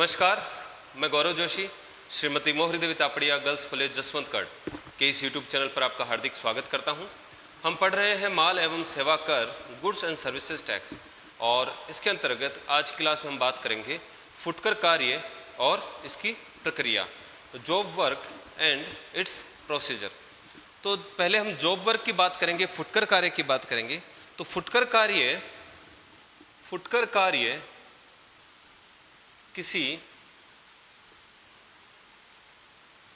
नमस्कार, मैं गौरव जोशी श्रीमती मोहरी देवी तापड़िया गर्ल्स कॉलेज जसवंतगढ़ के इस यूट्यूब चैनल पर आपका हार्दिक स्वागत करता हूं। हम पढ़ रहे हैं माल एवं सेवा कर गुड्स एंड सर्विसेज टैक्स और इसके अंतर्गत आज क्लास में हम बात करेंगे फुटकर कार्य और इसकी प्रक्रिया, job work and it's procedure. तो पहले हम जॉब वर्क की बात करेंगे, फुटकर कार्य की बात करेंगे। तो फुटकर कार्य किसी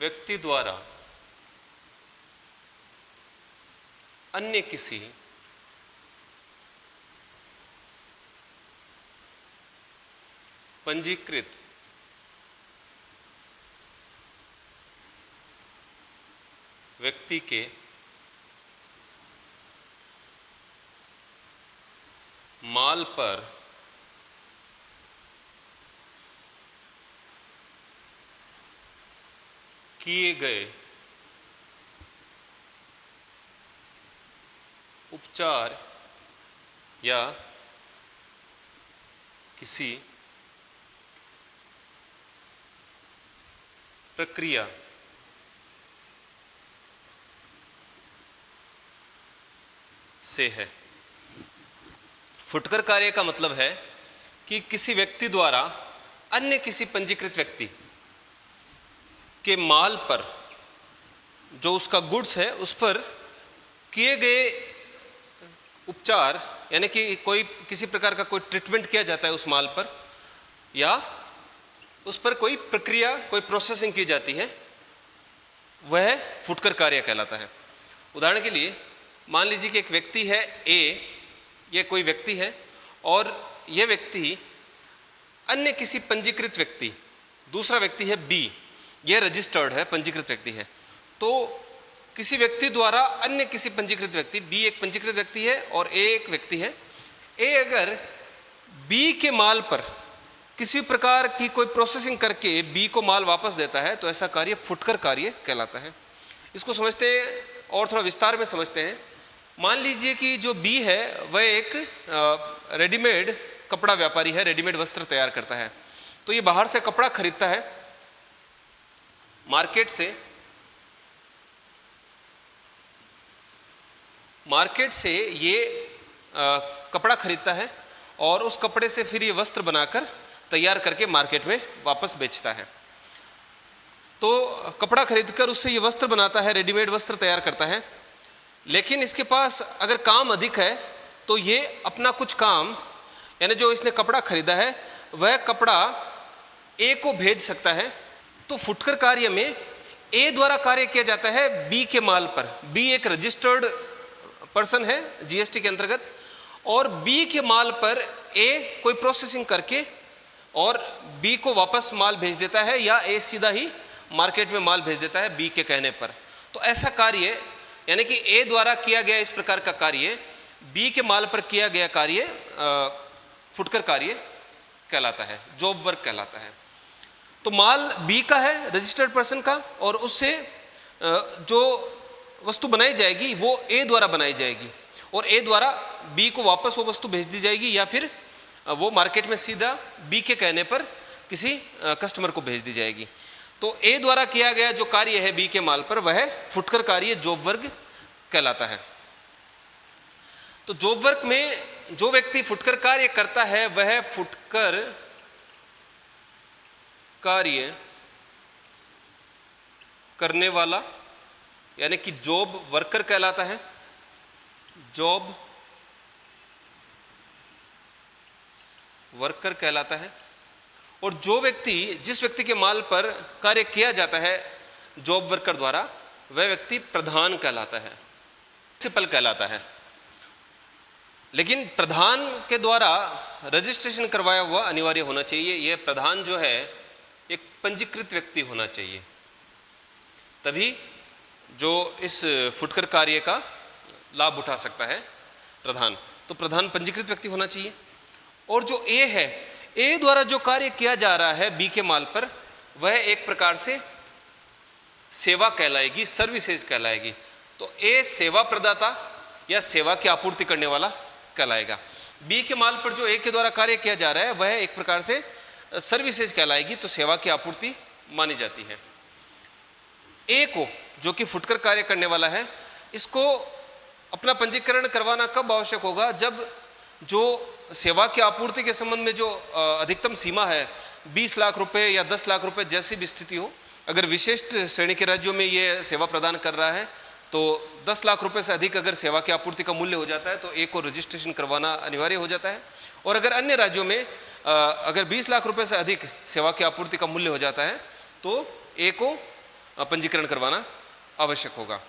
व्यक्ति द्वारा अन्य किसी पंजीकृत व्यक्ति के माल पर किए गए उपचार या किसी प्रक्रिया से है। फुटकर कार्य का मतलब है कि किसी व्यक्ति द्वारा अन्य किसी पंजीकृत व्यक्ति के माल पर, जो उसका गुड्स है, उस पर किए गए उपचार, यानी कि कोई किसी प्रकार का कोई ट्रीटमेंट किया जाता है उस माल पर, या उस पर कोई प्रक्रिया, कोई प्रोसेसिंग की जाती है, वह फुटकर कार्य कहलाता है। उदाहरण के लिए मान लीजिए कि एक व्यक्ति है ए, यह कोई व्यक्ति है और यह व्यक्ति अन्य किसी पंजीकृत व्यक्ति, दूसरा व्यक्ति है बी, यह रजिस्टर्ड है, पंजीकृत व्यक्ति है। तो किसी व्यक्ति द्वारा अन्य किसी पंजीकृत व्यक्ति, बी एक पंजीकृत व्यक्ति है और ए एक व्यक्ति है, ए अगर बी के माल पर किसी प्रकार की कोई प्रोसेसिंग करके बी को माल वापस देता है तो ऐसा कार्य फुटकर कार्य कहलाता है। इसको समझते हैं और थोड़ा विस्तार में समझते हैं। मान लीजिए कि जो बी है वह एक रेडीमेड कपड़ा व्यापारी है, रेडीमेड वस्त्र तैयार करता है। तो ये बाहर से कपड़ा खरीदता है, मार्केट से ये कपड़ा खरीदता है और उस कपड़े से फिर ये वस्त्र बनाकर तैयार करके मार्केट में वापस बेचता है। तो कपड़ा खरीदकर उससे ये वस्त्र बनाता है, रेडीमेड वस्त्र तैयार करता है। लेकिन इसके पास अगर काम अधिक है तो ये अपना कुछ काम, यानी जो इसने कपड़ा खरीदा है वह कपड़ा ए को भेज सकता है। तो फुटकर कार्य में ए द्वारा कार्य किया जाता है बी के माल पर। बी एक रजिस्टर्ड पर्सन है जीएसटी के अंतर्गत, और बी के माल पर ए कोई प्रोसेसिंग करके और बी को वापस माल भेज देता है, या ए सीधा ही मार्केट में माल भेज देता है बी के कहने पर। तो ऐसा कार्य, यानी कि ए द्वारा किया गया इस प्रकार का कार्य, बी के माल पर किया गया कार्य फुटकर कार्य कहलाता है, जॉब वर्क कहलाता है। तो माल बी का है, रजिस्टर्ड पर्सन का, और उससे जो वस्तु बनाई जाएगी वो ए द्वारा बनाई जाएगी और ए द्वारा बी को वापस वो वस्तु भेज दी जाएगी, या फिर वो मार्केट में सीधा बी के कहने पर किसी कस्टमर को भेज दी जाएगी। तो ए द्वारा किया गया जो कार्य है बी के माल पर, वह फुटकर कार्य, जॉब वर्क कहलाता है। तो जॉब वर्क में जो व्यक्ति फुटकर कार्य करता है वह फुटकर कार्य करने वाला, यानी कि जॉब वर्कर कहलाता है, जॉब वर्कर कहलाता है। और जो व्यक्ति, जिस व्यक्ति के माल पर कार्य किया जाता है जॉब वर्कर द्वारा, वह व्यक्ति प्रधान कहलाता है, प्रिंसिपल कहलाता है। लेकिन प्रधान के द्वारा रजिस्ट्रेशन करवाया हुआ अनिवार्य होना चाहिए। यह प्रधान जो है एक पंजीकृत व्यक्ति होना चाहिए, तभी जो इस फुटकर कार्य का लाभ उठा सकता है प्रधान। तो प्रधान पंजीकृत व्यक्ति होना चाहिए। और जो ए है, ए द्वारा जो कार्य किया जा रहा है बी के माल पर, वह एक प्रकार से सेवा कहलाएगी, सर्विसेज कहलाएगी। तो ए सेवा प्रदाता या सेवा की आपूर्ति करने वाला कहलाएगा। बी के माल पर जो ए के द्वारा कार्य किया जा रहा है वह एक प्रकार से सर्विसेज कहलाएगी, तो सेवा की आपूर्ति मानी जाती है। ए को, जो कि फुटकर कार्य करने वाला है, इसको अपना पंजीकरण करवाना कब आवश्यक होगा? जब जो सेवा की आपूर्ति के संबंध में जो अधिकतम सीमा है 20 लाख रुपए या 10 लाख रुपए जैसी भी स्थिति हो, अगर विशिष्ट श्रेणी के राज्यों में ये सेवा प्रदान कर रहा है तो 10 लाख रुपए से अधिक अगर सेवा की आपूर्ति का मूल्य हो जाता है तो ए को रजिस्ट्रेशन करवाना अनिवार्य हो जाता है। और अगर अन्य राज्यों में अगर 20 लाख रुपए से अधिक सेवा की आपूर्ति का मूल्य हो जाता है तो ए को पंजीकरण करवाना आवश्यक होगा।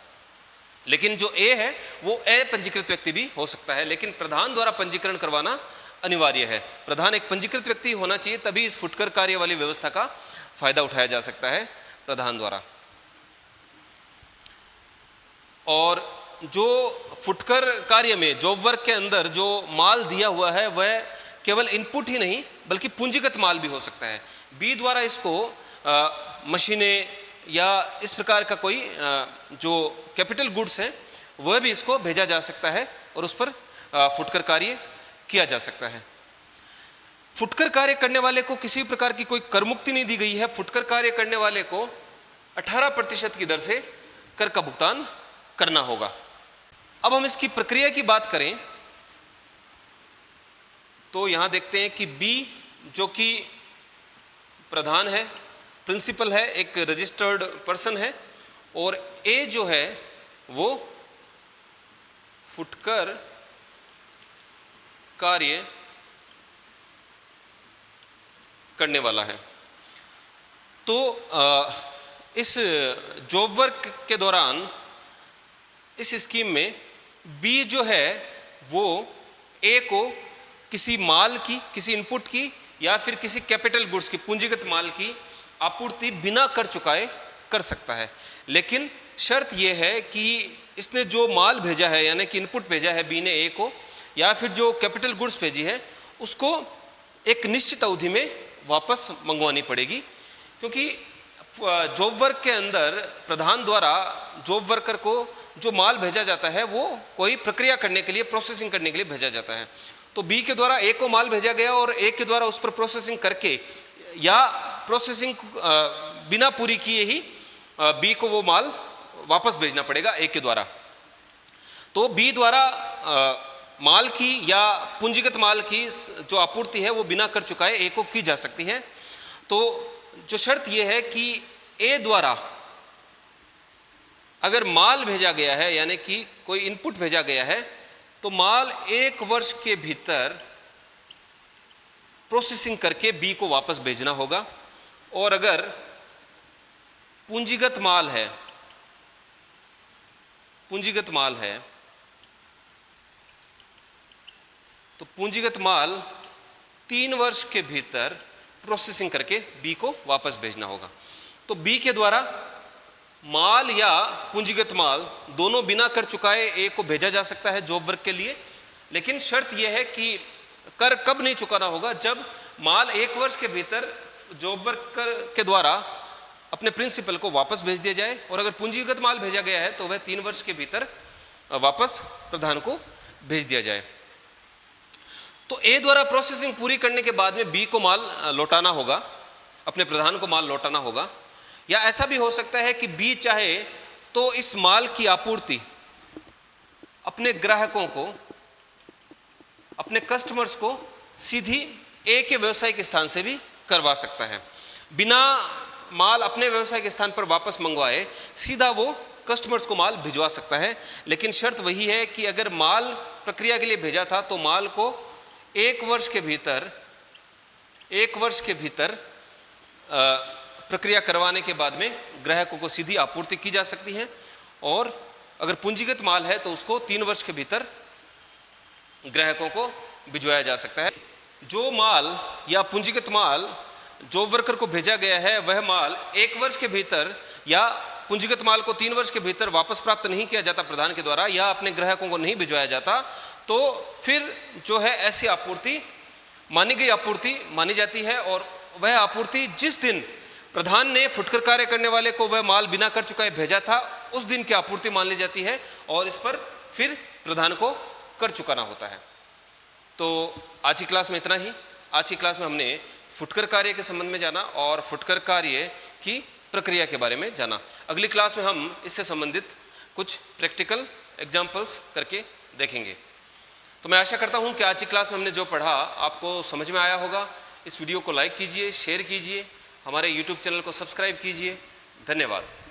लेकिन जो ए है वो अपंजीकृत व्यक्ति भी हो सकता है, लेकिन प्रधान द्वारा पंजीकरण करवाना अनिवार्य है। प्रधान एक पंजीकृत व्यक्ति होना चाहिए, तभी इस फुटकर कार्य वाली व्यवस्था का फायदा उठाया जा सकता है प्रधान द्वारा। और जो फुटकर कार्य में जॉब वर्क के अंदर जो माल दिया हुआ है वह केवल इनपुट ही नहीं बल्कि पूंजीगत माल भी हो सकता है। बी द्वारा इसको मशीनें या इस प्रकार का कोई जो कैपिटल गुड्स हैं वह भी इसको भेजा जा सकता है और उस पर फुटकर कार्य किया जा सकता है। फुटकर कार्य करने वाले को किसी प्रकार की कोई कर मुक्ति नहीं दी गई है। फुटकर कार्य करने वाले को 18% की दर से कर का भुगतान करना होगा। अब हम इसकी प्रक्रिया की बात करें तो यहां देखते हैं कि बी जो कि प्रधान है, प्रिंसिपल है, एक रजिस्टर्ड पर्सन है, और ए जो है वो फुटकर कार्य करने वाला है। तो इस जॉब वर्क के दौरान इस स्कीम में बी जो है वो ए को किसी माल की, किसी इनपुट की या फिर किसी कैपिटल गुड्स की, पूंजीगत माल की आपूर्ति बिना कर चुकाए कर सकता है। लेकिन शर्त यह है कि इसने जो माल भेजा है यानी कि इनपुट भेजा है बी ने ए को, या फिर जो कैपिटल गुड्स भेजी है उसको एक निश्चित अवधि में वापस मंगवानी पड़ेगी। क्योंकि जॉब वर्क के अंदर प्रधान द्वारा जॉब वर्कर को जो माल भेजा जाता है वो कोई प्रक्रिया करने के लिए, प्रोसेसिंग करने के लिए भेजा जाता है। तो बी के द्वारा ए को माल भेजा गया और ए के द्वारा उस पर प्रोसेसिंग करके या प्रोसेसिंग बिना पूरी किए ही बी को वो माल वापस भेजना पड़ेगा ए के द्वारा। तो बी द्वारा माल की या पूंजीगत माल की जो आपूर्ति है वो बिना कर चुकाए ए को की जा सकती है। तो जो शर्त यह है कि ए द्वारा अगर माल भेजा गया है यानी कि कोई इनपुट भेजा गया है तो माल 1 वर्ष के भीतर प्रोसेसिंग करके बी को वापस भेजना होगा। और अगर पूंजीगत माल है तो पूंजीगत माल 3 वर्ष के भीतर प्रोसेसिंग करके बी को वापस भेजना होगा। तो बी के द्वारा माल या पूंजीगत माल दोनों बिना कर चुकाए ए को भेजा जा सकता है जॉब वर्क के लिए। लेकिन शर्त यह है कि कर कब नहीं चुकाना होगा? जब माल 1 वर्ष के भीतर जॉब वर्क के द्वारा अपने प्रिंसिपल को वापस भेज दिया जाए, और अगर पूंजीगत माल भेजा गया है तो वह 3 वर्ष के भीतर वापस प्रधान को भेज दिया जाए। तो ए द्वारा प्रोसेसिंग पूरी करने के बाद में बी को माल लौटाना होगा, अपने प्रधान को माल लौटाना होगा। या ऐसा भी हो सकता है कि बी चाहे तो इस माल की आपूर्ति अपने ग्राहकों को, अपने कस्टमर्स को सीधी ए के व्यावसायिक स्थान से भी करवा सकता है। बिना माल अपने व्यावसायिक स्थान पर वापस मंगवाए सीधा वो कस्टमर्स को माल भिजवा सकता है। लेकिन शर्त वही है कि अगर माल प्रक्रिया के लिए भेजा था तो माल को 1 वर्ष के भीतर प्रक्रिया करवाने के बाद में ग्राहकों को सीधी आपूर्ति की जा सकती है। और अगर पूंजीगत माल है तो उसको 3 वर्ष के भीतर ग्राहकों को भिजवाया जा सकता है। जो माल या पूंजीगत माल जॉब वर्कर को भेजा गया है वह माल 1 वर्ष के भीतर या पूंजीगत माल को 3 वर्ष के भीतर वापस प्राप्त नहीं किया जाता प्रधान के द्वारा, या अपने ग्राहकों को नहीं भिजवाया जाता, तो फिर जो है ऐसी आपूर्ति मानी गई आपूर्ति मानी जाती है। और वह आपूर्ति जिस दिन प्रधान ने फुटकर कार्य करने वाले को वह माल बिना कर चुकाए भेजा था उस दिन की आपूर्ति मान ली जाती है, और इस पर फिर प्रधान को कर चुकाना होता है। तो आज की क्लास में इतना ही। आज की क्लास में हमने फुटकर कार्य के संबंध में जाना और फुटकर कार्य की प्रक्रिया के बारे में जाना। अगली क्लास में हम इससे संबंधित कुछ प्रैक्टिकल एग्जाम्पल्स करके देखेंगे। तो मैं आशा करता हूं कि आज की क्लास में हमने जो पढ़ा आपको समझ में आया होगा। इस वीडियो को लाइक कीजिए, शेयर कीजिए, हमारे YouTube चैनल को सब्सक्राइब कीजिए। धन्यवाद।